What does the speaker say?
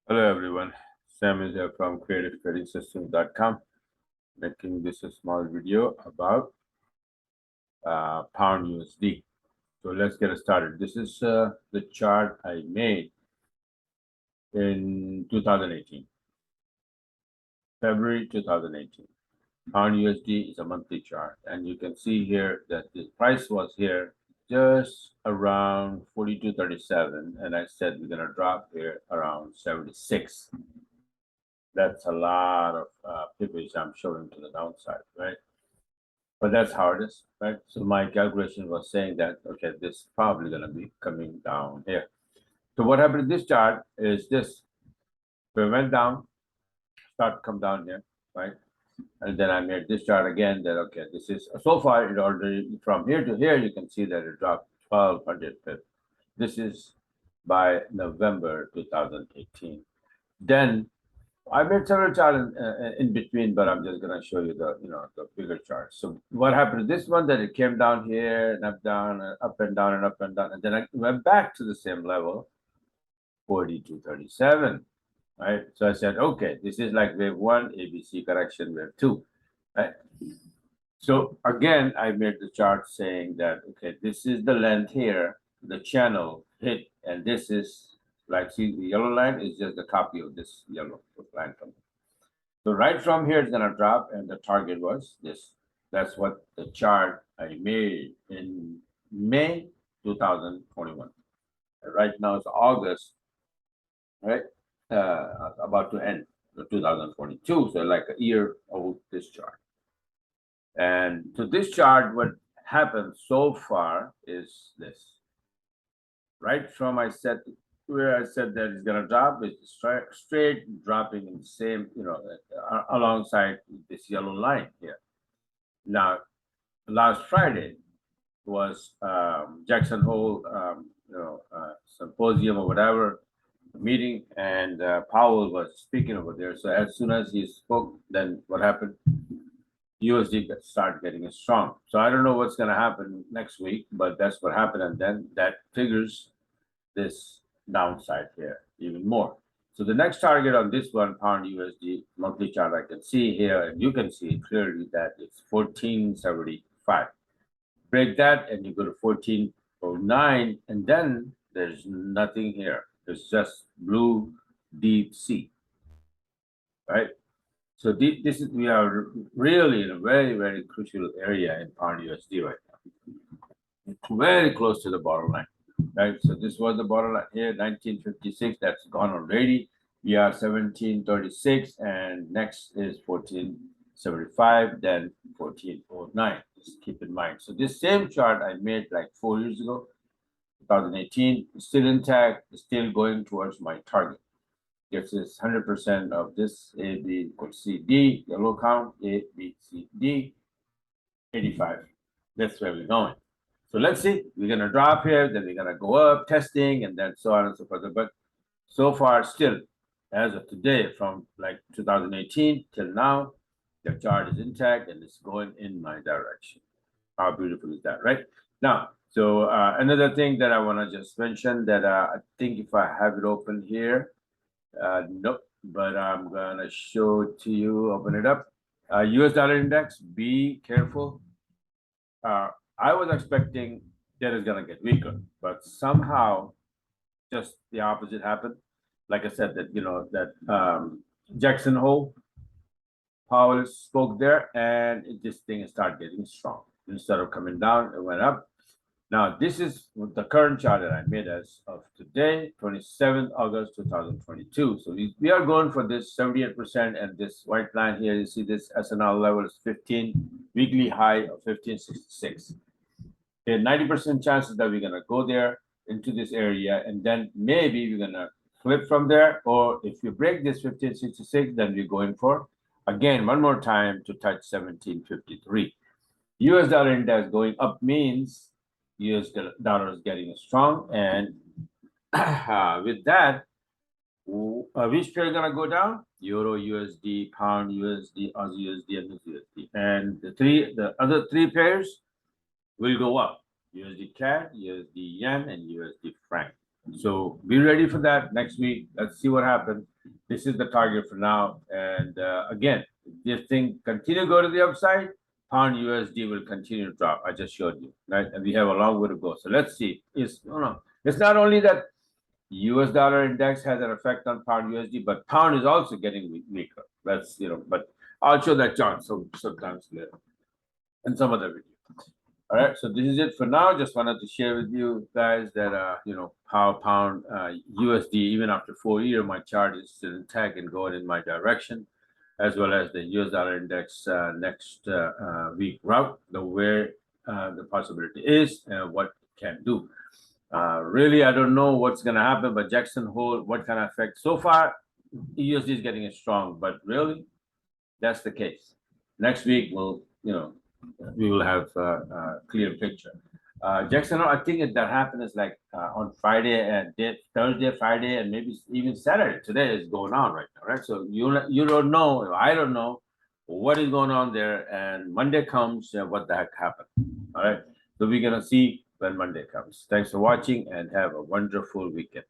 Hello everyone, Sam is here from creativetradingsystems.com, making this a small video about pound USD. So let's get started. This is the chart I made in 2018, February 2018. Pound USD is a monthly chart, and you can see here that the price was here just around 42.37, and I said we're gonna drop here around 76. That's a lot of pivots I'm showing to the downside, right? But that's how it is, right? So my calculation was saying that, okay, this is probably going to be coming down here. So what happened in this chart is this. We went down, start to come down here, right? And then I made this chart again that, okay, this is, so far it already, from here to here, you can see that it dropped 1,200 pips. This is by November 2018. Then I made several charts in between, but I'm just gonna show you the bigger chart. So what happened to this one? That it came down here and up, down, up and down, and up and down, and then I went back to the same level, 42.37, right? So I said, okay, this is like wave one, ABC correction, wave two, right? So again, I made the chart saying that, okay, this is the length here, the channel hit, and this is like, see, the yellow line is just a copy of this yellow line from. So right from here, it's gonna drop, and the target was this. That's what the chart I made in May 2021. Right now it's August, right? About to end 2022, so like a year old this chart. And to this chart, what happened so far is this. Right from I said where I said that it's gonna drop, it's straight dropping in the same, alongside this yellow line here. Now, last Friday was Jackson Hole, symposium or whatever meeting, and Powell was speaking over there. So as soon as he spoke, then what happened? USD started getting strong. So I don't know what's going to happen next week, but that's what happened, and then that triggers this downside here even more. So the next target on this one, pound USD monthly chart, I can see here, and you can see clearly that it's 14.75. Break that, and you go to 14.09, and then there's nothing here. There's just blue deep sea, right? So this is, we are really in a very, very crucial area in pound USD right now. It's very close to the bottom line, right? So this was the bottom line here, 1956. That's gone already. We are 1736, and next is 1475, then 1409. Just keep in mind. So this same chart I made like 4 years ago, 2018, is still intact, still going towards my target. Gives us 100% of this A, B equals C, D, yellow count, A, B, C, D, 85. That's where we're going. So let's see, we're gonna drop here, then we're gonna go up, testing, and then so on and so forth. But so far, still, as of today, from like 2018 till now, the chart is intact and it's going in my direction. How beautiful is that, right? Now, so another thing that I want to just mention that I think if I have it open here, nope, but I'm gonna show it to you. Open it up. US dollar index, be careful. I was expecting that it's gonna get weaker, but somehow just the opposite happened. Like I said, that Jackson Hole, Powell spoke there, and this thing started getting strong. Instead of coming down, it went up. Now, this is the current chart that I made as of today, 27th August 2022. So we are going for this 78%, and this white line here, you see this SNL level is 15, weekly high of 1566. Okay, 90% chances that we're going to go there into this area, and then maybe we're going to flip from there, or if you break this 1566, then we're going for, again, one more time to touch 1753. US dollar index going up means US dollar is getting strong, and with that, which pair is gonna go down? Euro USD, Pound USD, Aussie USD, and USD. And the other three pairs will go up: USD CAD, USD Yen, and USD Franc. So be ready for that next week. Let's see what happens. this is the target for now. And again, if this thing continue to go to the upside, pound USD will continue to drop. I just showed you, right? And we have a long way to go. So let's see. It's not only that US dollar index has an effect on pound USD, but pound is also getting weaker. That's, but I'll show that chart sometimes later in some other video. All right, so this is it for now. Just wanted to share with you guys that how pound USD, even after 4 years, my chart is still intact and going in my direction, as well as the US dollar index next week route, where the possibility is and what it can do. Really, I don't know what's going to happen, but Jackson Hole, what kind of effect? So far, USD is getting strong, but really, that's the case. Next week, we will have a clear picture. Jackson Hole, I think that happened is like on Friday and Thursday, Friday, and maybe even Saturday. Today is going on right now, right? So you don't know, I don't know what is going on there, and Monday comes, what the heck happened? All right, so we're gonna see when Monday comes. Thanks for watching and have a wonderful weekend.